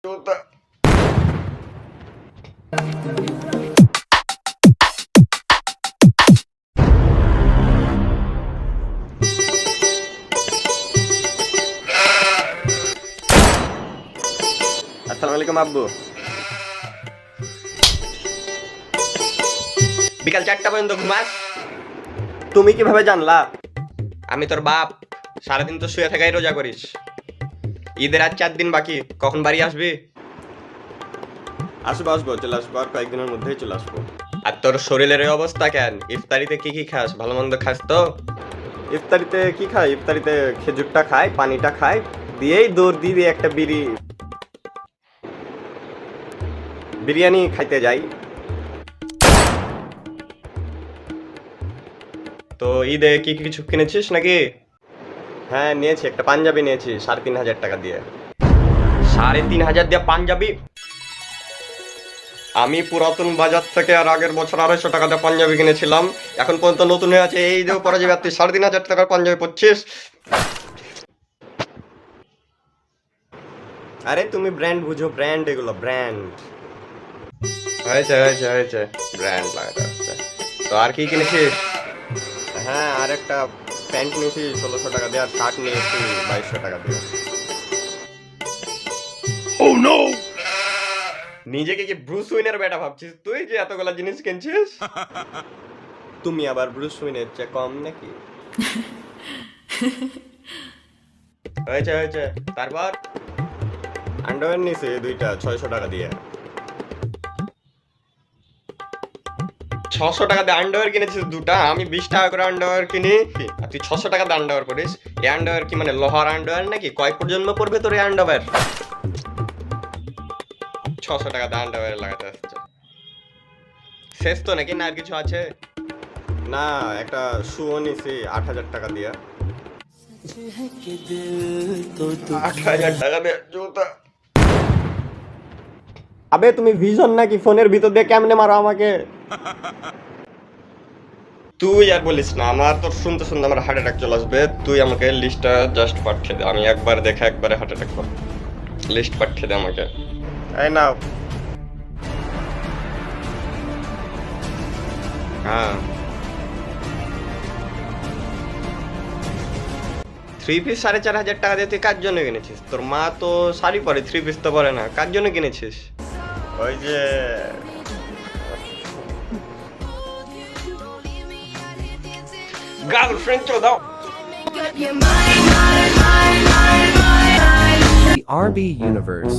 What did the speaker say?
জুতা। আসসালামু আলাইকুম আব্বু। বিকাল 4টা পর্যন্ত ঘুমাস? তুমি কিভাবে জানলা? আমি তোর বাপ, সারাদিন তো শুয়ে থাকাই রোজা করিস। ঈদের আর 4 দিন বাকি, কখন বাড়ি আসবি? আসবো চলে আসবো, আর কয়েকদিনের মধ্যেই চলে আসবো। আর তোর শরীরের এই অবস্থা কেন? ইফতারিতে কি খাস? ভালো মন্দ খাস তো? ইফতারিতে কি খাই? ইফতারিতে খেজুরটা খাই, পানিটা খাই, দিয়েই দৌড় দিয়ে একটা বিরিয়ানি খাইতে যাই। তো ঈদে কি কিছু কিনেছিস নাকি? হ্যাঁ নিয়েছি, একটা পাঞ্জাবি নিয়েছি 3,500 টাকা দিয়ে। 3,500 দিয়ে পাঞ্জাবি? আমি পুরাতন বাজার থেকে আর আগের বছর 250 টাকা দিয়ে পাঞ্জাবি কিনেছিলাম, এখন পর্যন্ত নতুন হয়ে আছে। এই যে পরে যাবে, তুই 3,500 টাকার পাঞ্জাবি পরছিস? আরে তুমি ব্র্যান্ড বুঝো, ব্র্যান্ড এগুলো ব্র্যান্ড। হয়েছে ব্র্যান্ড লাগাতে হচ্ছে। তো আর কি কিনেছিস? হ্যাঁ আর একটা প্যান্ট নিয়েছি 1600 টাকা দিয়ে, আর শার্ট নিয়েছি 2200 টাকা দিয়ে। Oh no! নিজেকে কি ব্রুস উইনের বেটা ভাবছিস তুই যে এতগুলা জিনিস কিনছিস? তুমি আবার ব্রুস উইনের চেয়ে কম নাকি? হয়েছে তারপর আন্ডারওয়্যার নিয়েছি 2টা 600 টাকা দিয়ে। 600 টাকা দিয়ে আন্ডারওয়্যার কিনেছিস 2টা? আমি 20 টাকা করে আন্ডারওয়্যার কিনি, আর তুই 600 টাকা দিয়ে আন্ডারওয়্যার করিস? এই আন্ডারওয়্যার কি মানে লোহার আন্ডারওয়্যার নাকি? কয় প্রজন্ম পড়বে তোর এই আন্ডারওয়্যার? 600 টাকা দিয়ে আন্ডারওয়্যার লাগাতে আসছে। শেষ তো নাকি, না আর কিছু আছে? না একটা শুও নিছি 8,000 টাকা দিয়ে। 8,000 টাকা দিয়ে জুতা? আবে তুমি ভিশন নাকি ফোনের ভিতর দিয়ে কেমনে মারো আমাকে? তুই আর বলিস না, আমার তো শুনতে আমার হার্ট অ্যাটাক চলে আসবে। তুই আমাকে লিস্টটা জাস্ট পাঠিয়ে দে, আমি একবার দেখে একবারে হার্ট অ্যাটাক করব। লিস্ট পাঠিয়ে দে আমাকে। এই নাও। হ্যাঁ 3 পিস 4,500 টাকা দিয়ে তুই কার জন্য কিনেছিস? তোর মা তো শাড়ি পরে, 3 পিস তো পরে না। কার জন্য কিনেছিস? ওই যে গার্লফ্রেন্ড চলে দাও। The RB Universe.